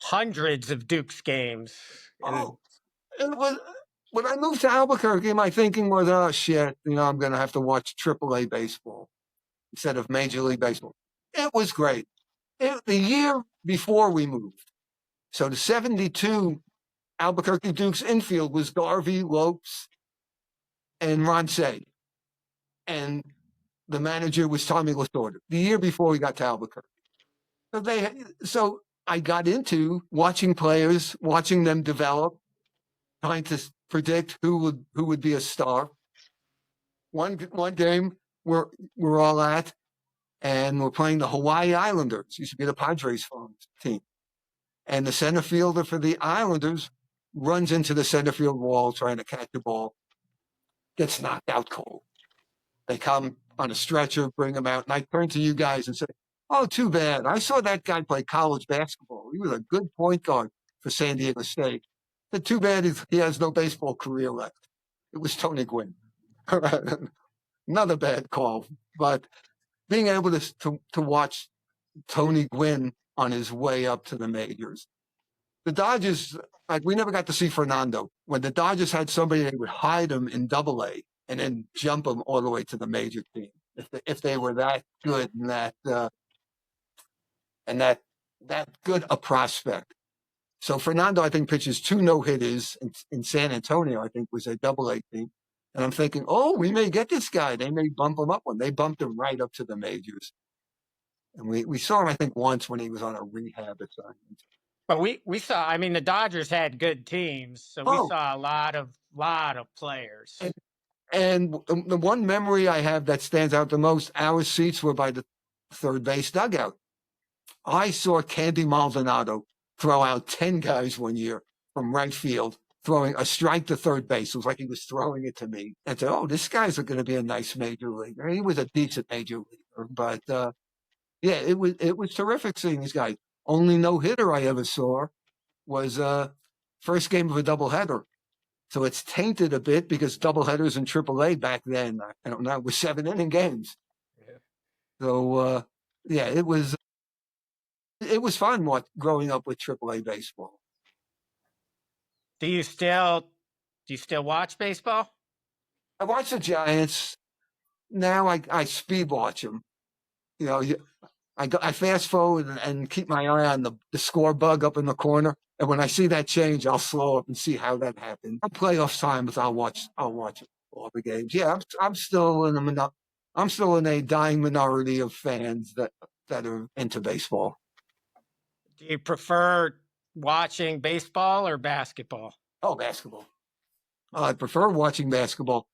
hundreds of Duke's games. It was when I moved to Albuquerque. My thinking was, "Oh shit, I'm going to have to watch AAA baseball instead of Major League Baseball." It was great. The year before we moved, so the '72 Albuquerque Dukes infield was Garvey, Lopes, and Ronce, and the manager was Tommy Lasorda. The year before we got to Albuquerque, so I got into watching players, watching them develop, trying to predict who would be a star. one game we're all at, and we're playing the Hawaii Islanders. Used to be the Padres farm team, and the center fielder for the Islanders runs into the center field wall trying to catch the ball, gets knocked out cold. They come on a stretcher, bring him out, and I turn to you guys and say, "Oh, too bad. I saw that guy play college basketball. He was a good point guard for San Diego State. But too bad he has no baseball career left." It was Tony Gwynn. Another bad call, but being able to watch Tony Gwynn on his way up to the majors. The Dodgers, like, we never got to see Fernando. When the Dodgers had somebody, they would hide him in Double-A and then jump him all the way to the major team if they were that good and that good a prospect. So Fernando, I think, pitches 2 no-hitters in San Antonio. I think was a Double-A team. And I'm thinking, oh, we may get this guy. They may bump him up one. They bumped him right up to the majors. And we saw him, I think, once when he was on a rehab assignment. But we saw, I mean, the Dodgers had good teams, so we saw a lot of players. And the one memory I have that stands out the most, our seats were by the third base dugout. I saw Candy Maldonado throw out 10 guys one year from right field, throwing a strike to third base. It was like he was throwing it to me. And said, oh, this guy's going to be a nice major leaguer. He was a decent major leaguer. But, yeah, it was terrific seeing these guys. Only no-hitter I ever saw was first game of a doubleheader. So it's tainted a bit because doubleheaders in AAA back then, I don't know, was 7-inning games. Yeah. So, yeah, it was fun growing up with AAA baseball. Do you still watch baseball? I watch the Giants. Now I speed watch them. You know, I fast forward and keep my eye on the score bug up in the corner. And when I see that change, I'll slow up and see how that happened. Playoff times, I'll watch all the games. Yeah, I'm still in a dying minority of fans that are into baseball. Do you prefer watching baseball or basketball? Oh, basketball. I prefer watching basketball.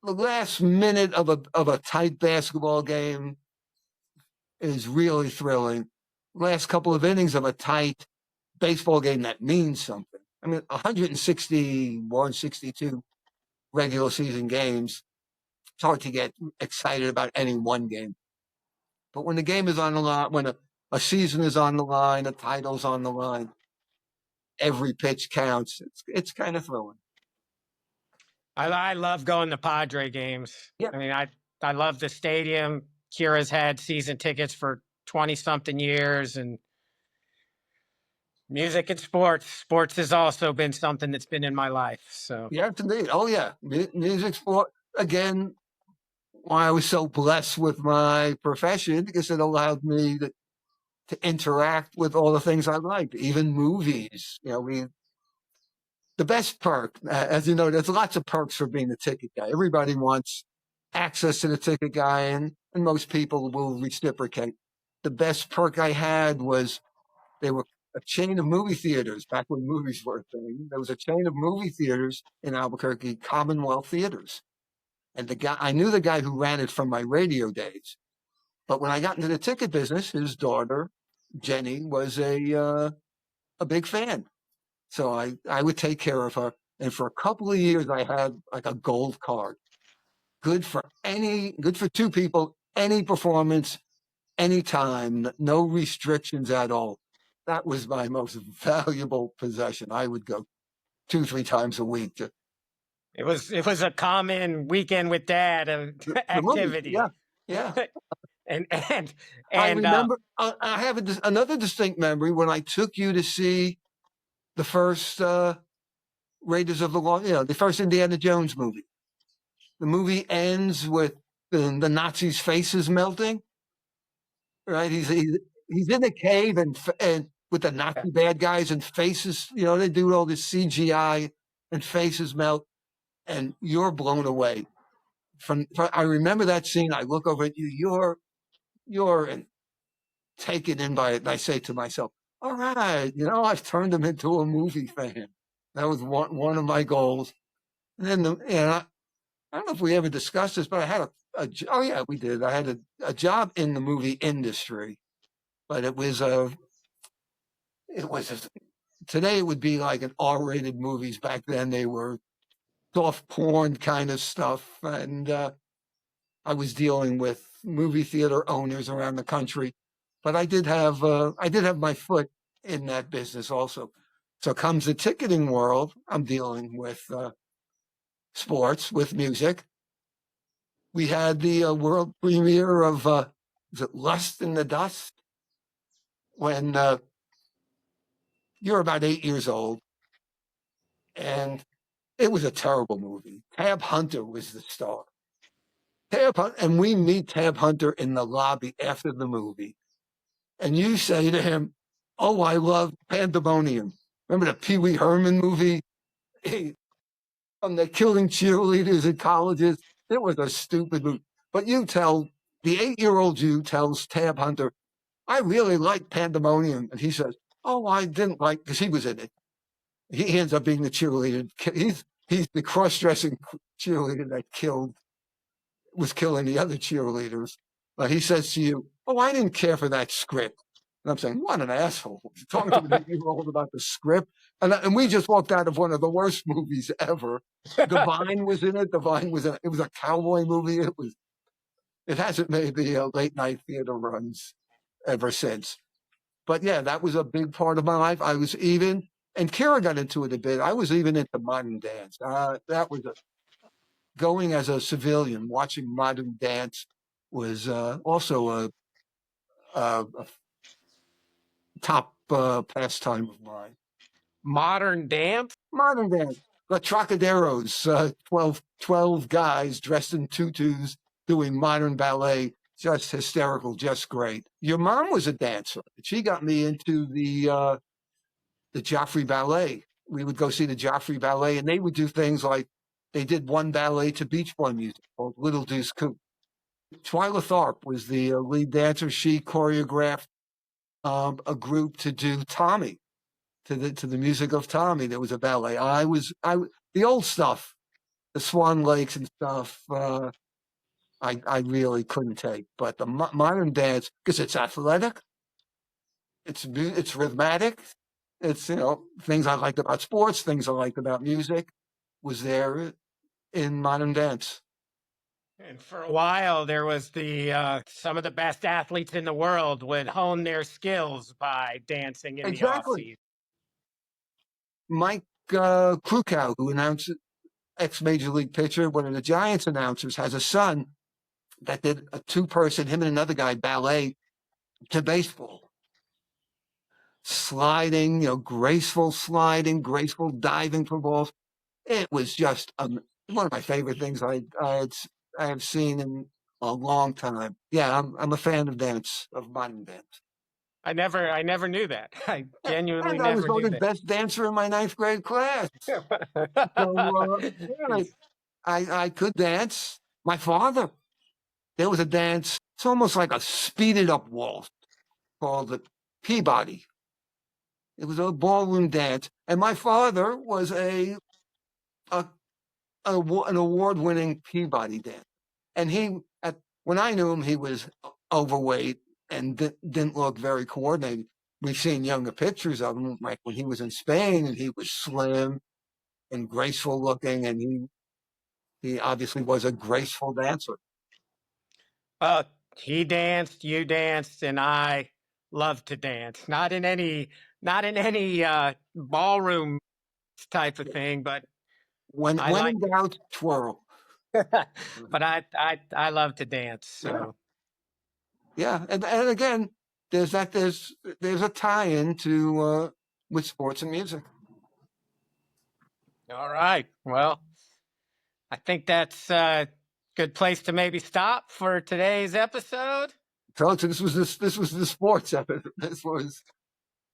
The last minute of a tight basketball game is really thrilling. Last couple of innings of a tight baseball game that means something. I mean, 161, 62 regular season games. It's hard to get excited about any one game. But when the game is on the line, when a season is on the line, a title's on the line, every pitch counts. It's kind of thrilling. I love going to Padre games. Yeah. I mean, I love the stadium. Kira's had season tickets for 20-something years, and music and sports. Sports has also been something that's been in my life. So yeah, indeed. Oh yeah, music, sport. Again, why I was so blessed with my profession, because it allowed me to interact with all the things I liked, even movies. You know, the best perk, as you know, there's lots of perks for being a ticket guy. Everybody wants access to the ticket guy, and most people will reciprocate. The best perk I had was they were a chain of movie theaters back when movies were a thing. There was a chain of movie theaters in Albuquerque, Commonwealth Theaters. And I knew the guy who ran it from my radio days. But when I got into the ticket business, his daughter, Jenny, was a big fan. So I would take care of her. And for a couple of years, I had like a gold card. Good for 2 people, any performance, anytime, no restrictions at all. That was my most valuable possession. I would go 2-3 times a week. It was a common weekend with Dad activity. Yeah. and I remember. I have another distinct memory when I took you to see the first Raiders of the Lost, the first Indiana Jones movie. The movie ends with the Nazis' faces melting. Right, he's in a cave and with the Nazi bad guys and faces. They do all this CGI and faces melt, and you're blown away. I remember that scene. I look over at you. You're taken in by it, and I say to myself, "All right, I've turned him into a movie fan." That was one of my goals. And then I don't know if we ever discussed this, but I had oh yeah, we did. I had a job in the movie industry, but it was today it would be like an R-rated movies. Back then they were soft porn kind of stuff, and I was dealing with movie theater owners around the country, but I did have my foot in that business also. So comes the ticketing world. I'm dealing with sports, with music. We had the world premiere of is it Lust in the Dust, when you're about 8 years old, and it was a terrible movie. Tab Hunter was the star. And we meet Tab Hunter in the lobby after the movie, and you say to him, "Oh, I love Pandemonium." Remember the Pee Wee Herman movie? They're killing cheerleaders at colleges. It was a stupid movie. But the 8-year-old you tells Tab Hunter, "I really like Pandemonium," and he says, "Oh, I didn't like," because he was in it. He ends up being the cheerleader. He's the cross-dressing cheerleader that was killing the other cheerleaders. But he says to you, "Oh, I didn't care for that script." And I'm saying, what an asshole. You're talking to an 8-year-old about the script. And we just walked out of one of the worst movies ever. Divine was in it. It was a cowboy movie. It hasn't made the late night theater runs ever since. But yeah, that was a big part of my life. And Kira got into it a bit. I was even into modern dance. That was going as a civilian, watching modern dance was also a top pastime of mine. Modern dance? Modern dance. The Trocaderos, 12 guys dressed in tutus doing modern ballet. Just hysterical, just great. Your mom was a dancer. She got me into the Joffrey Ballet. We would go see the Joffrey Ballet, and they would do things like they did one ballet to Beach Boy music called Little Deuce Coupe. Twyla Tharp was the lead dancer. She choreographed a group to do Tommy, to the music of Tommy. There was a ballet. The old stuff, the Swan Lakes and stuff. I really couldn't take, but the modern dance, because it's athletic, it's rhythmic, it's things I liked about sports, things I liked about music, was there in modern dance. And for a while, there was some of the best athletes in the world would hone their skills by dancing in the off Exactly. season. Mike Krukow, who announced ex-Major League pitcher, one of the Giants announcers, has a son that did a two-person, him and another guy, ballet to baseball. Sliding, graceful sliding, graceful diving for balls. It was just one of my favorite things I have seen in a long time. Yeah, I'm a fan of dance, of modern dance. I never knew that. I genuinely And I was never knew voted that. best dancer in my 9th grade class. So yeah, I could dance. My father, there was a dance. It's almost like a speeded up waltz called the Peabody. It was a ballroom dance, and my father was an award-winning Peabody dancer. And when I knew him, he was overweight and didn't look very coordinated. We've seen younger pictures of him, like when he was in Spain, and he was slim and graceful looking, and he obviously was a graceful dancer. He danced, you danced, and I love to dance. Not in any ballroom type of thing, but When I when like in doubt, twirl. but I love to dance. Yeah, So yeah, and again, there's a tie-in to with sports and music. all right. Well, I think that's a good place to maybe stop for today's episode. So this was the sports episode. This was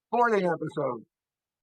sporting episode.